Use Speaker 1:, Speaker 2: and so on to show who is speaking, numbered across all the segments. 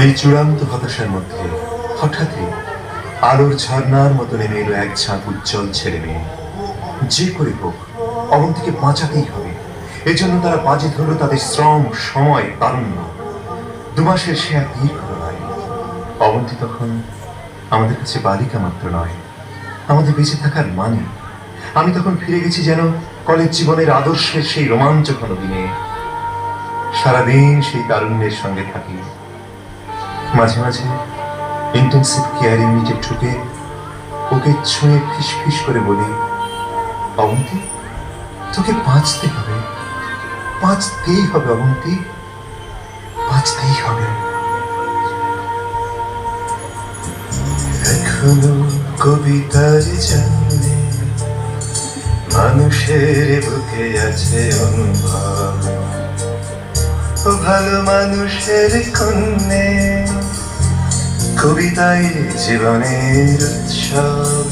Speaker 1: এই চূড়ান্ত হতাশার মধ্যে হঠাৎই আলোর ঝর্ণার মতো নেমে এলো এক ঝাঁক উজ্জ্বল ছেলে মেয়ে। যে করে হোক অবন্তীকে বাঁচাতেই হবে। এজন্য তারা বাজি ধরল তাদের শ্রম, সময়, তারুণ্য। 2 মাসের সে এক দীর্ঘ লড়াই। অবন্তী তখন আমাদের কাছে বালিকা মাত্র নয়, আমাদের বেঁচে থাকার মানে। আমি তখন ফিরে গেছি যেন কলেজ জীবনের আদর্শের সেই রোমাঞ্চঘন দিনে। সারাদিন সেই তারুণ্যের সঙ্গে থাকি। মাঝে মাঝে ইন্টেন্সিভ কেয়ার ইউনিটে ঢুকে ওকে ছুঁয়ে ফিস ফিস করে বলি, অবন্তী তোকে বাঁচতে হবে, বাঁচতেই হবে অবন্তী, বাঁচতেই হবে। এখনো কবিতার জন্যে মানুষের বুকে আছে অনুভব, ও ভালো মানুষের কন্যে কবিতায় জীবনের উৎসব।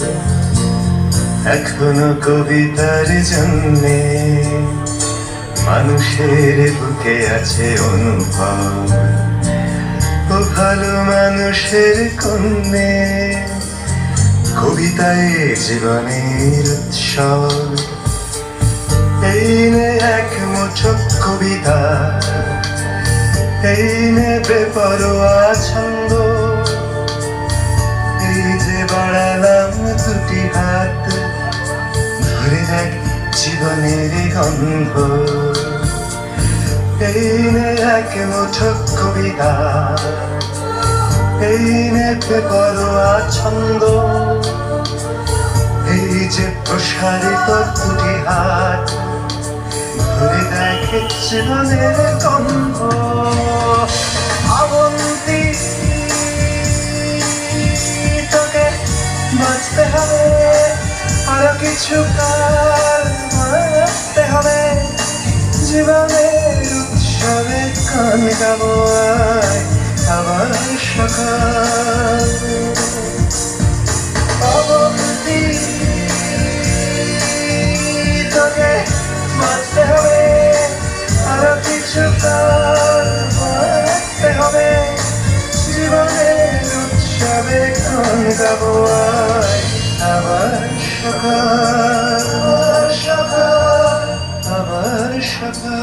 Speaker 1: এখনো কবিতার জন্যে মানুষের বুকে আছে অনুভব, ও ভালো মানুষের কন্যে কবিতায় জীবনের উৎসব। এই নে এক মুঠো কবিতা, এই নে বেপরোয়া ছন্দ, এই যে বাড়ালাম 2টি হাত, ধরে দেখ জীবনের গন্ধ। এই নে এক মুঠো কবিতা, এই নে বেপরোয়া ছন্দ, এই যে প্রসারিত 2টি হাত, ধরে দেখ জীবনের গন্ধ। অবন্তী তোকে বাঁচতে হবে, আরো কিছু কাল বাঁচতে হবে। জীবনের উৎসবে গান গাবো আবার সকাল। অবন্তী তোকে বাঁচতে হবে, আরো কিছু কাল বাঁচতে হবে। জীবনের উৎসবে গান গাবো আবার সকাল, সকাল, আবার সকাল।